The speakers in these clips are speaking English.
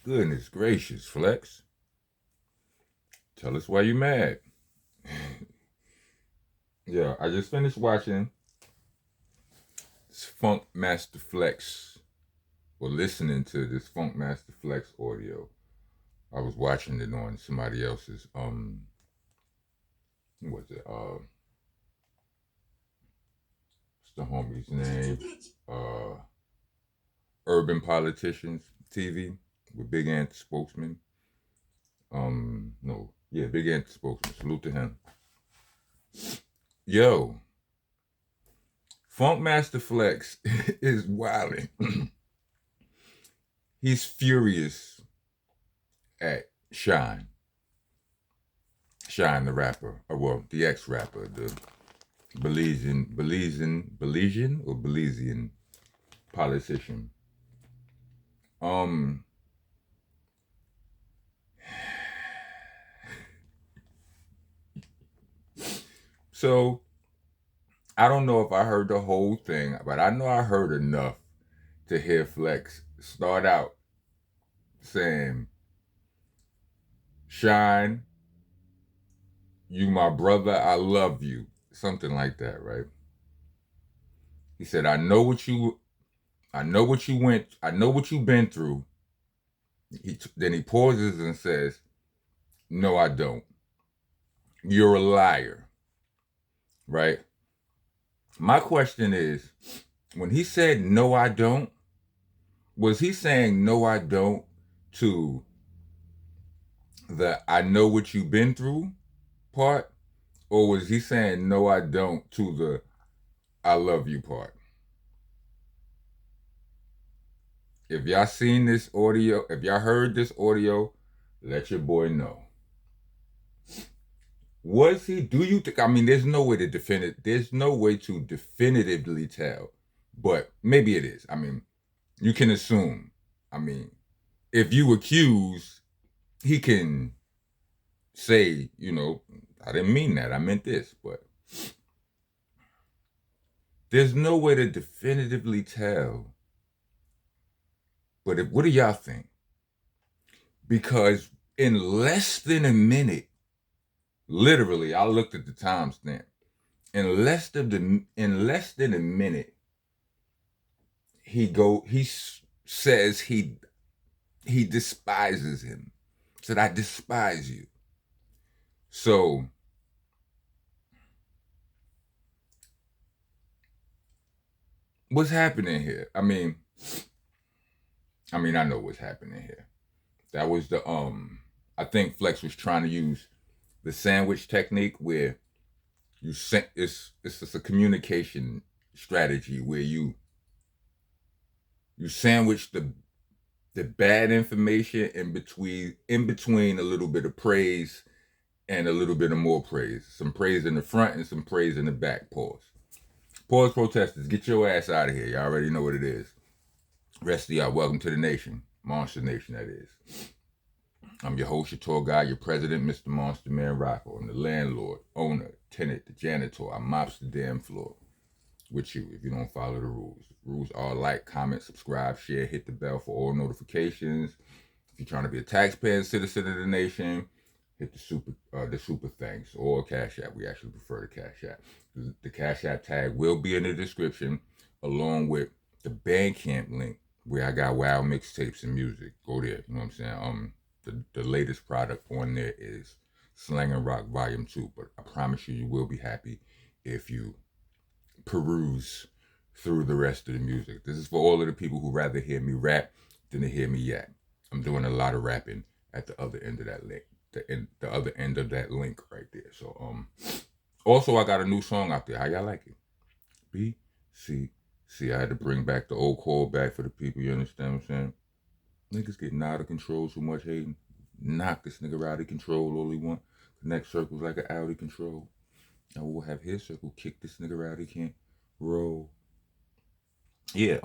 Goodness gracious, Flex. Tell us why you mad. Yeah, I just finished watching Funk Master Flex, or listening to this Funk Master Flex audio. I was watching it on somebody else's, what was it? What's the homie's name? Urban Politicians TV with Big Ant Spokesman. No, yeah, Big Ant Spokesman. Salute to him. Yo, Funk Master Flex is wilding. He's furious at Shyne. Shyne the rapper, or well, the ex-rapper, the Belizean politician. So I don't know if I heard the whole thing, but I know I heard enough to hear Flex start out saying, "Shyne, you my brother, I love you." Something like that, right? He said, I know what you you've been through. Then he pauses and says, "No, I don't. You're a liar." Right? My question is, when he said, "No, I don't," was he saying, "No, I don't" to the "I know what you've been through" part? Or was he saying, "No, I don't" to the "I love you" part? If y'all seen this audio, if y'all heard this audio, let your boy know. Was he? Do you think? I mean, there's no way to there's no way to definitively tell, but maybe it is. I mean, you can assume. I mean, if you accuse, he can say, I didn't mean that. I meant this, but there's no way to definitively tell. But what do y'all think? Because in less than a minute, literally, I looked at the timestamp. In less than a minute, he says he despises him. Said, "I despise you." So what's happening here? I know what's happening here. That was I think Flex was trying to use the sandwich technique where it's just a communication strategy where you sandwich the bad information in between a little bit of praise and a little bit of more praise. Some praise in the front and some praise in the back. Pause, protesters. Get your ass out of here. You already know what it is. Rest of y'all, welcome to the nation. Monster Nation, that is. I'm your host, your tour guide, your president, Mr. Monster Man Rocco. I'm the landlord, owner, tenant, the janitor. I mops the damn floor with you if you don't follow the rules. The rules are like, comment, subscribe, share, hit the bell for all notifications. If you're trying to be a taxpaying citizen of the nation, hit the super thanks or Cash App. We actually prefer the Cash App. The Cash App tag will be in the description along with the Bandcamp link where I got wild mixtapes and music. Go there. You know what I'm saying? The latest product on there is Slang and Rock Volume 2, but I promise you will be happy if you peruse through the rest of the music. This is for all of the people who rather hear me rap than to hear me yap. I'm doing a lot of rapping at the other end of that link. The other end of that link right there. So also I got a new song out there. How y'all like it? B C C. I had to bring back the old call back for the people. You understand what I'm saying? Niggas getting out of control so much hating. Knock this nigga out of control all he want. Connect circles like an Audi control. I will have his circle kick this nigga out. He can't roll. Yeah,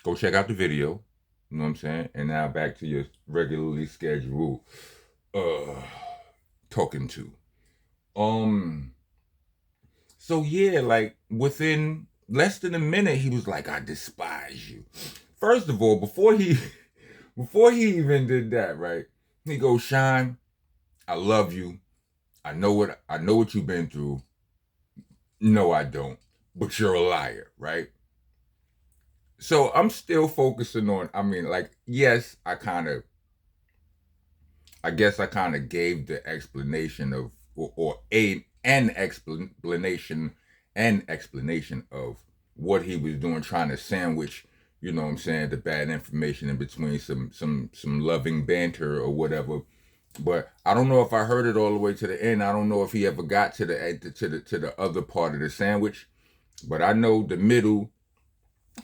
go check out the video. You know what I'm saying? And now back to your regularly scheduled talking to. So yeah, like within less than a minute, he was like, "I despise you." First of all, before he before he even did that, right? He goes, Shyne, I love you. I know what you've been through. No, I don't. But you're a liar, right? So I'm still focusing on, I mean, like, yes, I guess I kind of gave the explanation of, or an explanation of what he was doing, trying to sandwich, you know what I'm saying, the bad information in between some loving banter or whatever. But I don't know if I heard it all the way to the end. I don't know if he ever got to the other part of the sandwich. But I know the middle,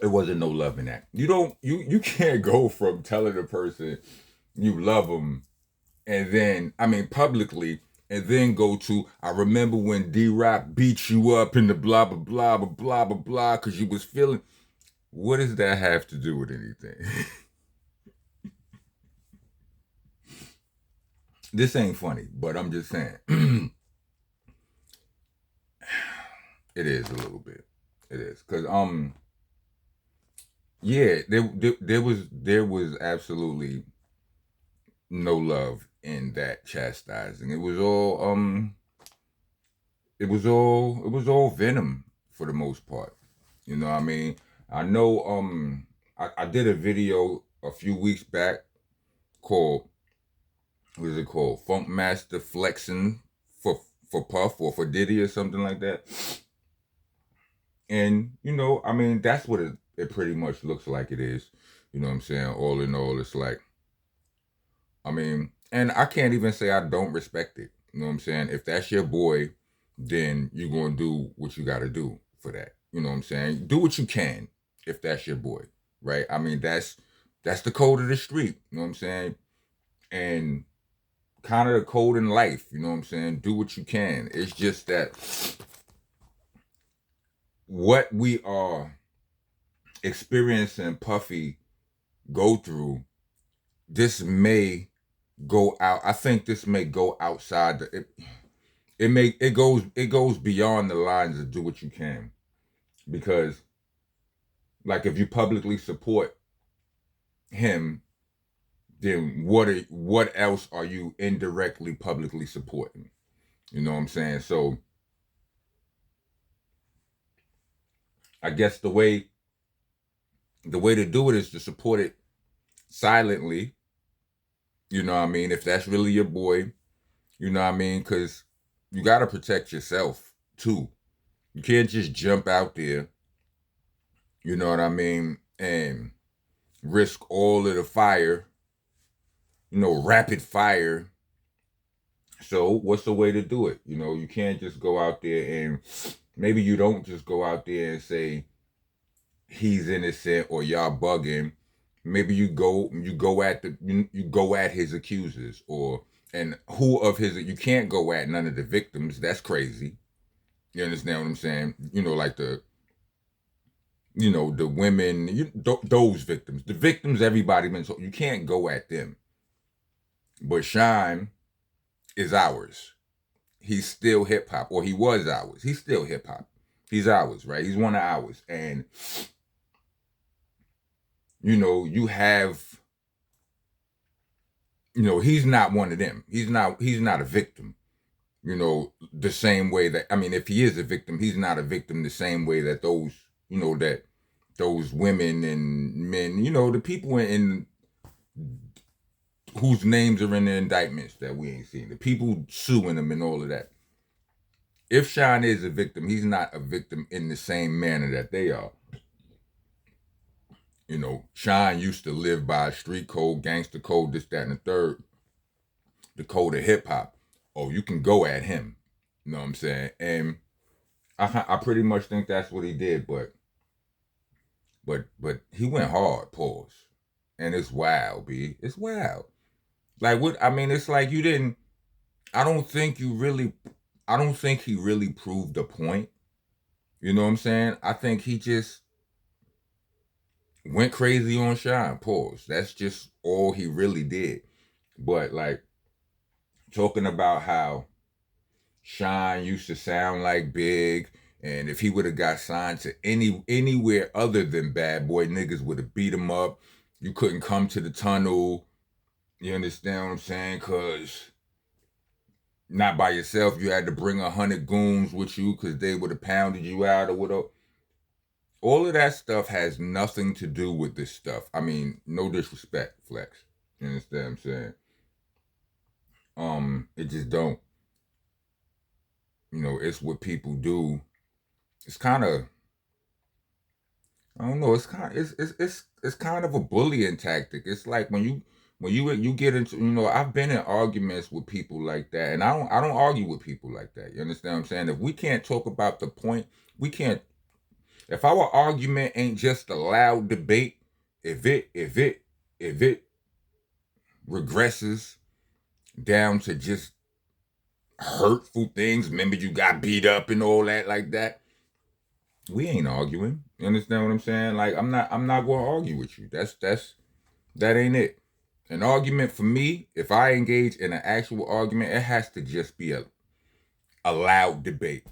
it wasn't no love in that. You can't go from telling a person you love them and then, I mean, publicly, and then go to, I remember when D-Rock beat you up in the blah, blah, blah, blah, blah, blah, blah, because you was feeling. What does that have to do with anything? This ain't funny, but I'm just saying. It is a little bit. It is. Because, yeah, there was absolutely no love in that chastising. It was all venom for the most part. You know what I mean? I know I did a video a few weeks back called, what is it called? Funk Master Flexing for Puff or for Diddy or something like that. And I mean, that's what it pretty much looks like it is. You know what I'm saying? All in all, it's like, I mean, and I can't even say I don't respect it. You know what I'm saying? If that's your boy, then you're going to do what you got to do for that. You know what I'm saying? Do what you can if that's your boy, right? I mean, that's the code of the street. You know what I'm saying? And kind of the code in life. You know what I'm saying? Do what you can. It's just that what we are experiencing Puffy go through, this may go out. I think this may go outside it goes beyond the lines of do what you can, because like if you publicly support him, then what else are you indirectly publicly supporting? You know what I'm saying? So I guess the way to do it is to support it silently. You know what I mean? If that's really your boy, you know what I mean? Because you got to protect yourself too. You can't just jump out there, you know what I mean, and risk all of the fire, rapid fire. So what's the way to do it? You can't just go out there, and maybe you don't just go out there and say he's innocent or y'all bugging. Maybe you go at his accusers, and who of his, you can't go at none of the victims. That's crazy. You understand what I'm saying? Like the women, those victims. The victims, everybody been told, you can't go at them. But Shyne is ours. He's still hip hop, or he was ours. He's still hip hop. He's ours, right? He's one of ours. And you have, he's not one of them. He's not a victim. The same way that, I mean, if he is a victim, he's not a victim the same way that those women and men, the people in whose names are in the indictments that we ain't seen, the people suing them and all of that. If Shyne is a victim, he's not a victim in the same manner that they are. Shyne used to live by a street code, gangster code, this, that, and the third, the code of hip hop. Oh, you can go at him. You know what I'm saying? And I pretty much think that's what he did, but he went hard, pause. And it's wild, B. It's wild. Like what, I mean, it's like you didn't, I don't think he really proved the point. You know what I'm saying? I think he just went crazy on Shyne, pause. That's just all he really did. But like talking about how Shyne used to sound like Big, and if he would have got signed to anywhere other than Bad Boy, niggas would have beat him up. you couldn't come to the tunnel. You understand what I'm saying? Because not by yourself, you had to bring 100 goons with you because they would have pounded you out or whatever. All of that stuff has nothing to do with this stuff. I mean, no disrespect, Flex. You understand what I'm saying? It just don't. You know, it's what people do. It's kind of, I don't know. It's kind, it's kind of a bullying tactic. It's like when you get into, you know, I've been in arguments with people like that, and I don't argue with people like that. You understand what I'm saying? If we can't talk about the point, we can't. If our argument ain't just a loud debate, if it regresses down to just hurtful things, remember you got beat up and all that like that, we ain't arguing. You understand what I'm saying? Like I'm not gonna argue with you. That ain't it. An argument for me, if I engage in an actual argument, it has to just be a loud debate.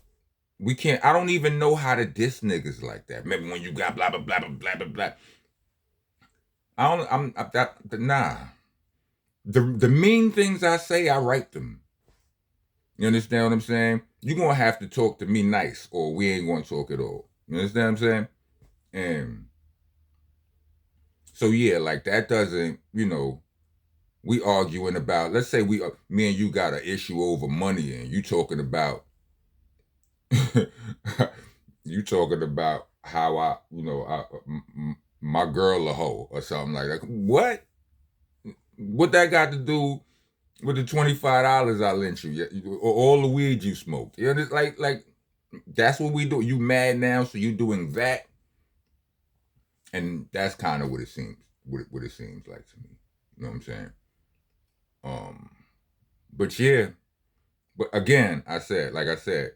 We can't, I don't even know how to diss niggas like that. Remember when you got blah blah blah blah blah blah blah. Nah. The mean things I say, I write them. You understand what I'm saying? You're gonna have to talk to me nice, or we ain't gonna talk at all. You understand what I'm saying? And so yeah, like that doesn't, you know, we arguing about, let's say me and you got an issue over money, and you talking about you talking about how my girl a hoe or something like that. What that got to do with the $25 I lent you, or all the weed you smoked? You know, like that's what we do. You mad now, so you doing that, and that's kind of what it seems. What it seems like to me. You know what I'm saying? But yeah, but again, like I said,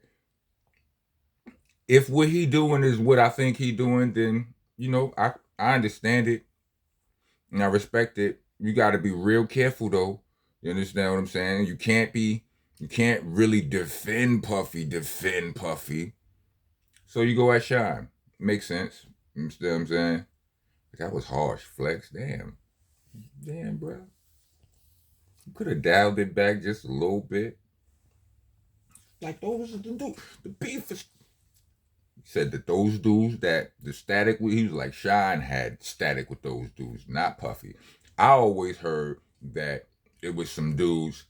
if what he doing is what I think he doing, then you know I understand it and I respect it. You got to be real careful though. You understand what I'm saying? You can't really defend Puffy. So you go at Shyne. Makes sense. You understand what I'm saying? That was harsh, Flex. Damn, bro. You could have dialed it back just a little bit. Like those are the beef is. He said that those dudes that the static with, he was like Shyne had static with those dudes, not Puffy. I always heard that it was some dudes,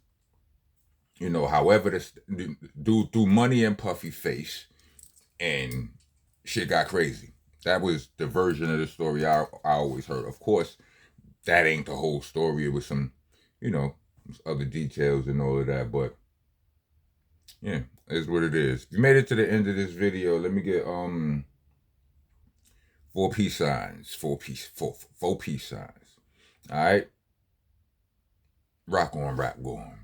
you know, however the dude threw money in Puffy face and shit got crazy. That was the version of the story I always heard. Of course, that ain't the whole story. It was some, you know, other details and all of that, but yeah, it's what it is. If you made it to the end of this video, let me get 4 peace signs. 4 peace signs. All right. Rock on, rap, go on.